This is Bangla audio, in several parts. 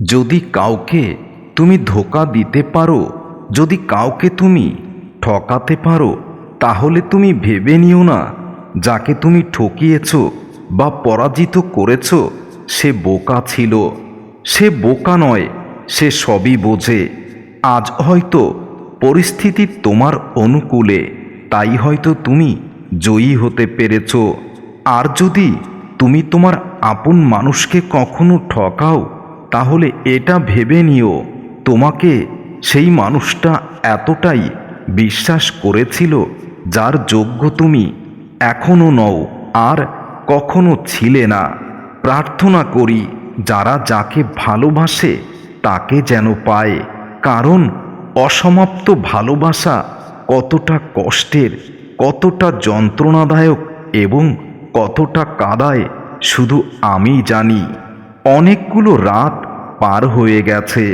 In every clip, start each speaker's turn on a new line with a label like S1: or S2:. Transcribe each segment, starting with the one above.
S1: যদি কাউকে তুমি ধোঁকা দিতে পারো, যদি কাউকে তুমি ঠকাতে পারো, তাহলে তুমি ভেবে নিও না যাকে তুমি ঠকিয়েছ বা পরাজিত করেছ সে বোকা ছিল। সে বোকা নয়, সে সবই বোঝে। আজ হয়তো পরিস্থিতি তোমার অনুকূলে, তাই হয়তো তুমি জয়ী হতে পেরেছ। আর যদি তুমি তোমার আপন মানুষকে কখনো ঠকাও, তাহলে এটা ভেবে নিও তোমাকে সেই মানুষটা এতটাই বিশ্বাস করেছিল যার যোগ্য তুমি এখনো নও আর কখনো ছিলে না। প্রার্থনা করি যারা যাকে ভালোবাসে তাকে যেন পায়, কারণ অসমাপ্ত ভালোবাসা কতটা কষ্টের, কতটা যন্ত্রণাদায়ক এবং কতটা কাঁদায় শুধু আমি জানি। অনেকগুলো রাত পার হয়ে গেছে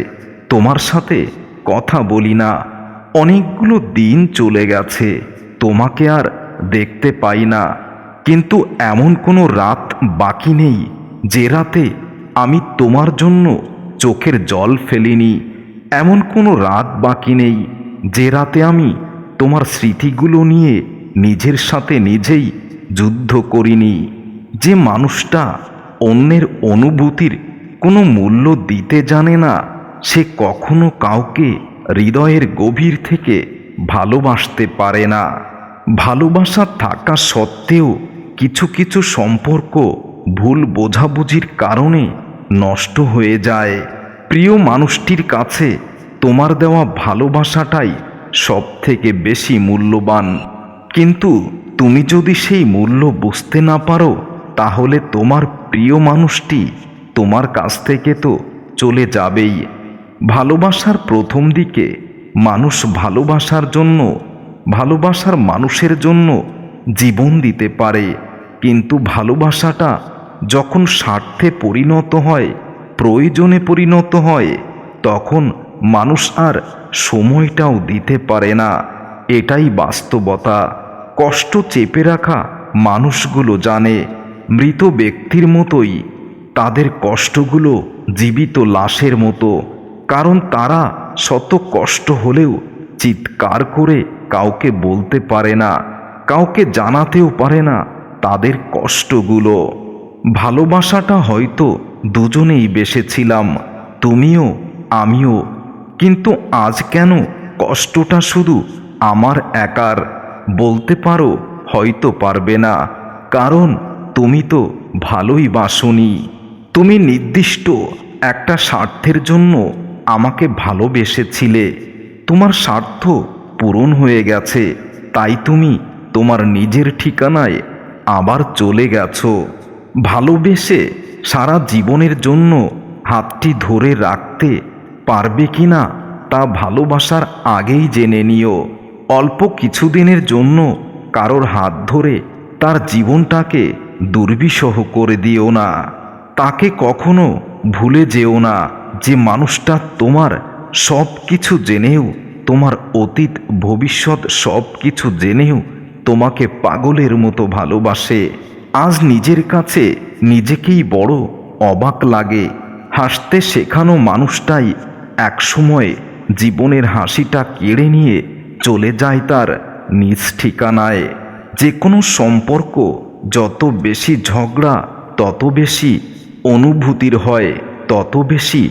S1: তোমার সাথে কথা বলি না, অনেকগুলো দিন চলে গেছে তোমাকে আর দেখতে পাই না। কিন্তু এমন কোনো রাত বাকি নেই যে রাতে আমি তোমার জন্য চোখের জল ফেলিনি। এমন কোনো রাত বাকি নেই যে রাতে আমি তোমার স্মৃতিগুলো নিয়ে নিজের সাথে নিজেই যুদ্ধ করিনি। যে মানুষটা অন্যের অনুভূতির কোনো মূল্য দিতে জানে না, সে কখনো কাউকে হৃদয়ের গভীর থেকে ভালোবাসতে পারে না। ভালোবাসা থাকা সত্ত্বেও কিছু কিছু সম্পর্ক ভুল বোঝাবুঝির কারণে নষ্ট হয়ে যায়। প্রিয় মানুষটির কাছে তোমার দেওয়া ভালোবাসাটাই সব থেকে বেশি মূল্যবান। কিন্তু তুমি যদি সেই মূল্য বুঝতে না পারো, তাহলে তোমার প্রিয় মানুষটি তোমার কাছ থেকে তো চলে যাবেই। ভালোবাসার প্রথম দিকে মানুষ ভালোবাসার মানুষের জন্য জীবন দিতে পারে, কিন্তু ভালোবাসাটা যখন স্বার্থে পরিণত হয়, প্রয়োজনে পরিণত হয়, তখন মানুষ আর সময়টাও দিতে পারে না। এটাই বাস্তবতা। কষ্ট চেপে রাখা মানুষগুলো জানে, মৃত ব্যক্তির মতোই তাদের কষ্টগুলো জীবিত লাশের মতো, কারণ তারা শত কষ্ট হলেও চিৎকার করে কাউকে বলতে পারে না, কাউকে জানাতেও পারে না তাদের কষ্টগুলো। ভালোবাসাটা হয়তো দুজনেই বেসেছিলাম, তুমিও আমিও, কিন্তু আজ কেন কষ্টটা শুধু আমার একার? বলতে পারো হয়তো পারবে না, কারণ তুমি তো ভালোই বাসোনি। তুমি নির্দিষ্ট একটা স্বার্থের জন্য আমাকে ভালোবেসেছিলে। তোমার স্বার্থ পূরণ হয়ে গেছে, তাই তুমি তোমার নিজের ঠিকানায় আবার চলে গেছো। ভালোবেসে সারা জীবনের জন্য হাতটি ধরে রাখতে পারবে কিনা তা ভালোবাসার আগেই জেনে নিও। অল্প কিছুদিনের জন্য কারোর হাত ধরে তার জীবনটাকে দুর্বিষহ করে দিও না। তাকে কখনো ভুলে যেও না যে মানুষটা তোমার সব কিছু জেনেও, তোমার অতীত ভবিষ্যৎ সব কিছু জেনেও তোমাকে পাগলের মতো ভালোবাসে। আজ নিজের কাছে নিজেকেই বড় অবাক লাগে। হাসতে শেখানো মানুষটাই একসময় জীবনের হাসিটা কেড়ে নিয়ে চলে যায় তার নিজ ঠিকানায়। যে কোনো সম্পর্ক যত বেশি ঝগড়া তত বেশি অনুভূতির হয়, তত বেশি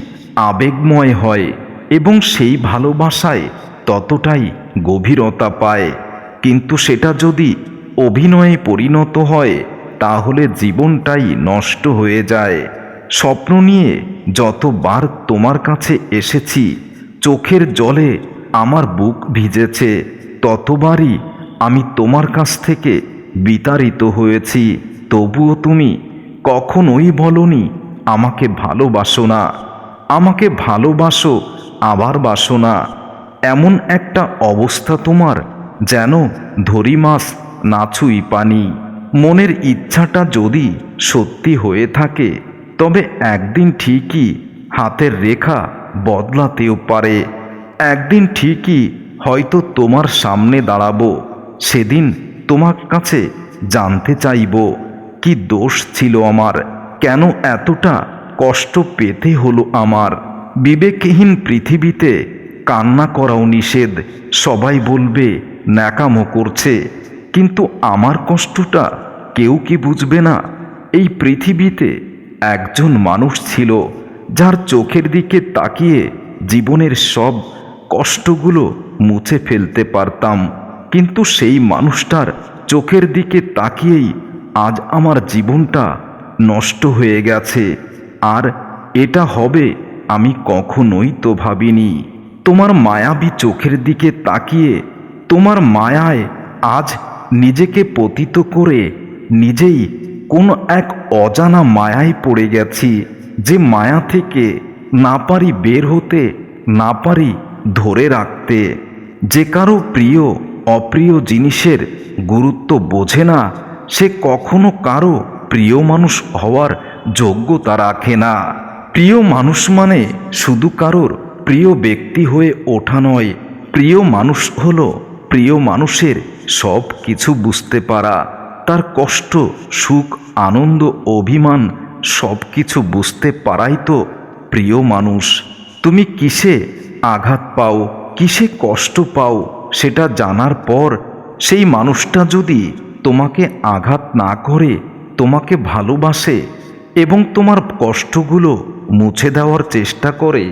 S1: আবেগময় হয়, এবং সেই ভালোবাসায় ততটাই গভীরতা পায়। কিন্তু সেটা যদি অভিনয়ে পরিণত হয়, তাহলে জীবনটাই নষ্ট হয়ে যায়। স্বপ্ন নিয়ে যতবার তোমার কাছে এসেছি, চোখের জলে আমার বুক ভিজেছে, ততবারই আমি তোমার কাছ থেকে বিতাড়িত হয়েছি। তবুও তুমি কখনোই বলনি আমাকে ভালোবাসো না, আমাকে ভালোবাসো আবার বাসো না। এমন একটা অবস্থা তোমার যেন ধরি মাছ না ছুঁই পানি। মনের ইচ্ছাটা যদি সত্যি হয়ে থাকে, তবে একদিন ঠিকই হাতের রেখা বদলাতেও পারে। একদিন ঠিকই হয়তো তোমার সামনে দাঁড়াবো, সেদিন তোমার কাছে জানতে চাইব কি দোষ ছিল আমার, কেন এতটা কষ্ট পেতে হলো আমার। বিবেকহীন পৃথিবীতে কান্না করাও নিষেধ। সবাই বলবে ন্যাকামো করছে, কিন্তু আমার কষ্টটা কেউ কি বুঝবে না? এই পৃথিবীতে একজন মানুষ ছিল যার চোখের দিকে তাকিয়ে জীবনের সব কষ্টগুলো মুছে ফেলতে পারতাম, কিন্তু সেই মানুষটার চোখের দিকে তাকিয়েই আজ আমার জীবনটা নষ্ট হয়ে গেছে। আর এটা হবে আমি কখনোই তো ভাবিনি। তোমার মায়াবী চোখের দিকে তাকিয়ে, তোমার মায়ায় আজ নিজেকে পতিত করে নিজেই কোন এক অজানা মায়ায় পড়ে গেছি, যে মায়া থেকে না পারি বের হতে, না পারি ধরে রাখতে। যে কারো প্রিয় অপ্রিয় জিনিসের গুরুত্ব বোঝে না, সে কখনো কারো প্রিয় মানুষ হওয়ার যোগ্যতা রাখে না। প্রিয় মানুষ মানে শুধু কারোর প্রিয় ব্যক্তি হয়ে ওঠা নয়। প্রিয় মানুষ হলো প্রিয় মানুষের সব কিছু বুঝতে পারা, তার কষ্ট সুখ আনন্দ অভিমান সব কিছু বুঝতে পারাই তো প্রিয় মানুষ। তুমি কিসে আঘাত পাও, কিসে কষ্ট পাও, সেটা জানার পর সেই মানুষটা যদি তোমাকে আঘাত না করে তোমাকে ভালোবাসে এবং তোমার কষ্টগুলো মুছে দেওয়ার চেষ্টা করে,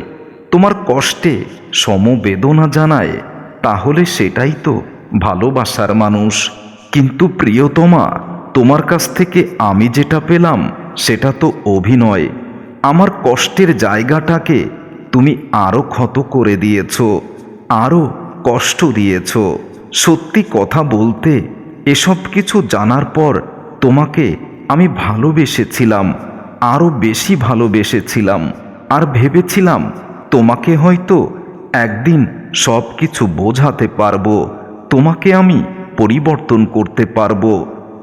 S1: তোমার কষ্টে সমবেদনা জানায়, তাহলে সেটাই তো ভালোবাসার মানুষ। কিন্তু প্রিয়তমা, তোমার কাছ থেকে আমি যেটা পেলাম সেটা তো অভিনয়। আমার কষ্টের জায়গাটাকে তুমি আরও ক্ষত করে দিয়েছ, আরও কষ্ট দিয়েছ। সত্যি কথা বলতে, এসব কিছু জানার পর তোমাকে আমি ভালোবেসেছিলাম, আরও বেশি ভালোবেসেছিলাম, আর ভেবেছিলাম তোমাকে হয়তো একদিন সব কিছু বোঝাতে পারবো, তোমাকে আমি পরিবর্তন করতে পারবো,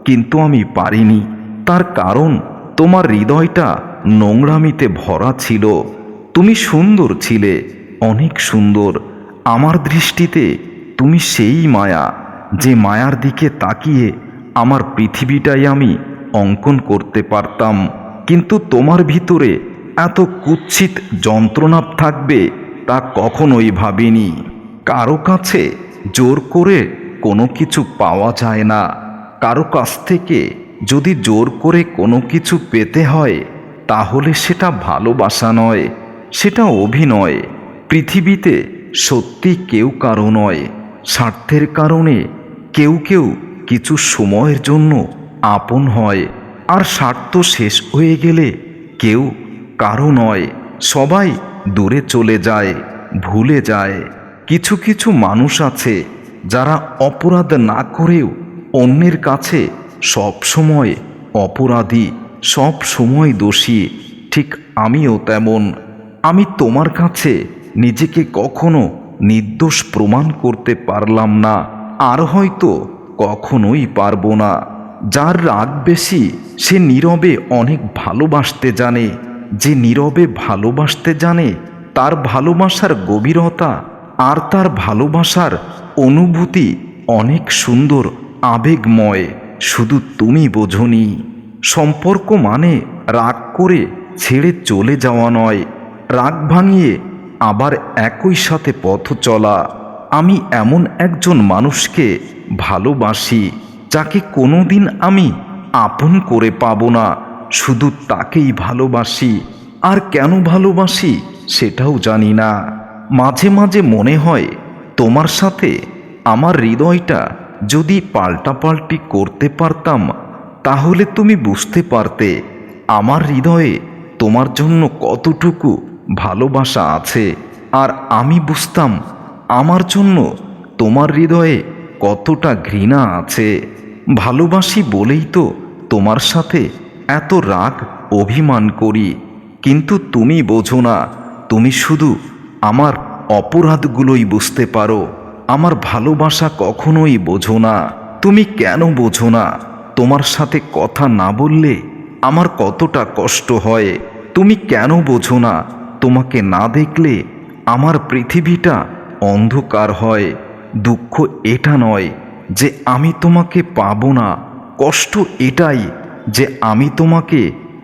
S1: কিন্তু আমি পারিনি। তার কারণ তোমার হৃদয়টা নোংরামিতে ভরা ছিল। তুমি সুন্দর ছিলে, অনেক সুন্দর। আমার দৃষ্টিতে তুমি সেই মায়া, যে মায়ার দিকে তাকিয়ে আমার পৃথিবীটাই আমি অঙ্কন করতে পারতাম। কিন্তু তোমার ভিতরে এত কুৎসিত যন্ত্রণা থাকবে তা কখনোই ভাবিনি। কারো কাছে জোর করে কোনো কিছু পাওয়া যায় না। কারো কাছ থেকে যদি জোর করে কোনো কিছু পেতে হয়, তাহলে সেটা ভালোবাসা নয়, সেটা অভিনয়। পৃথিবীতে সত্যি কেউ কারো নয়। স্বার্থের কারণে কেউ কেউ কিছু সময়ের জন্য আপন হয়, আর স্বার্থ শেষ হয়ে গেলে কেউ কারো নয়, সবাই দূরে চলে যায়, ভুলে যায়। কিছু কিছু মানুষ আছে যারা অপরাধ না করেও অন্যের কাছে সব সময় অপরাধী, সব সময় দোষী। ঠিক আমিও তেমন। আমি তোমার কাছে নিজেকে কখনো নির্দোষ প্রমাণ করতে পারলাম না, আর হয়তো কখনোই পারবো না। যার রাগ বেশি সে নীরবে অনেক ভালোবাসতে জানে। যে নীরবে ভালোবাসতে জানে তার ভালোবাসার গভীরতা আর তার ভালোবাসার অনুভূতি অনেক সুন্দর, আবেগময়। শুধু তুমি বোঝনি। সম্পর্ক মানে রাগ করে ছেড়ে চলে যাওয়া নয়, রাগ ভাঙিয়ে আবার একই সাথে পথ চলা। আমি এমন একজন মানুষকে ভালোবাসি যাকে কোনোদিন আমি আপন করে পাবো না, শুধু তাকেই ভালোবাসি। আর কেন ভালোবাসি সেটাও জানি না। মাঝে মাঝে মনে হয় তোমার সাথে আমার হৃদয়টা যদি পাল্টাপাল্টি করতে পারতাম, তাহলে তুমি বুঝতে পারতে আমার হৃদয়ে তোমার জন্য কতটুকু ভালোবাসা আছে, আর আমি বুঝতাম আমার জন্য তোমার হৃদয়ে কতটা ঘৃণা আছে। ভালোবাসি বলেই তো তোমার সাথে এত রাগ অভিমান করি, কিন্তু তুমি বোঝো না। তুমি শুধু আমার অপরাধগুলোই বুঝতে পারো, আমার ভালোবাসা কখনোই বোঝো না। তুমি কেন বোঝো না? তোমার সাথে কথা না বললে আমার কতটা কষ্ট হয়। তুমি কেন বোঝো না? তোমাকে না দেখলে আমার পৃথিবীটা অন্ধকার হয়। দুঃখ এটা নয় যে আমি তোমাকে পাবো না, কষ্ট এটাই যে আমি তোমাকে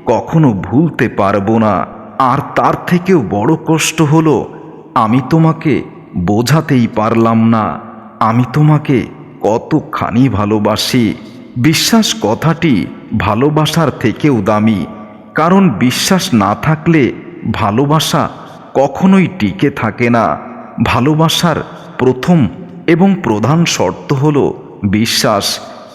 S1: কখনো ভুলতে পারবো না। আর তার থেকেও বড় কষ্ট হলো আমি তোমাকে বোঝাতেই পারলাম না আমি তোমাকে কতখানি ভালোবাসি। বিশ্বাস কথাটি ভালোবাসার থেকেও দামি, কারণ বিশ্বাস না থাকলে ভালোবাসা কখনোই টিকে থাকে না। ভালোবাসার প্রথম এবং প্রধান শর্ত হলো বিশ্বাস,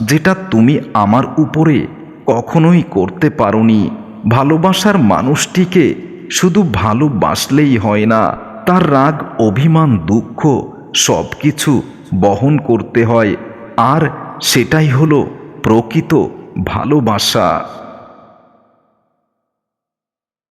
S1: যেটা তুমি আমার উপরে কখনোই করতে পারোনি। ভালোবাসার মানুষটিকে শুধু ভালোবাসলেই হয় না, তার রাগ, অভিমান, দুঃখ সব কিছু বহন করতে হয়, আর সেটাই হলো প্রকৃত ভালোবাসা।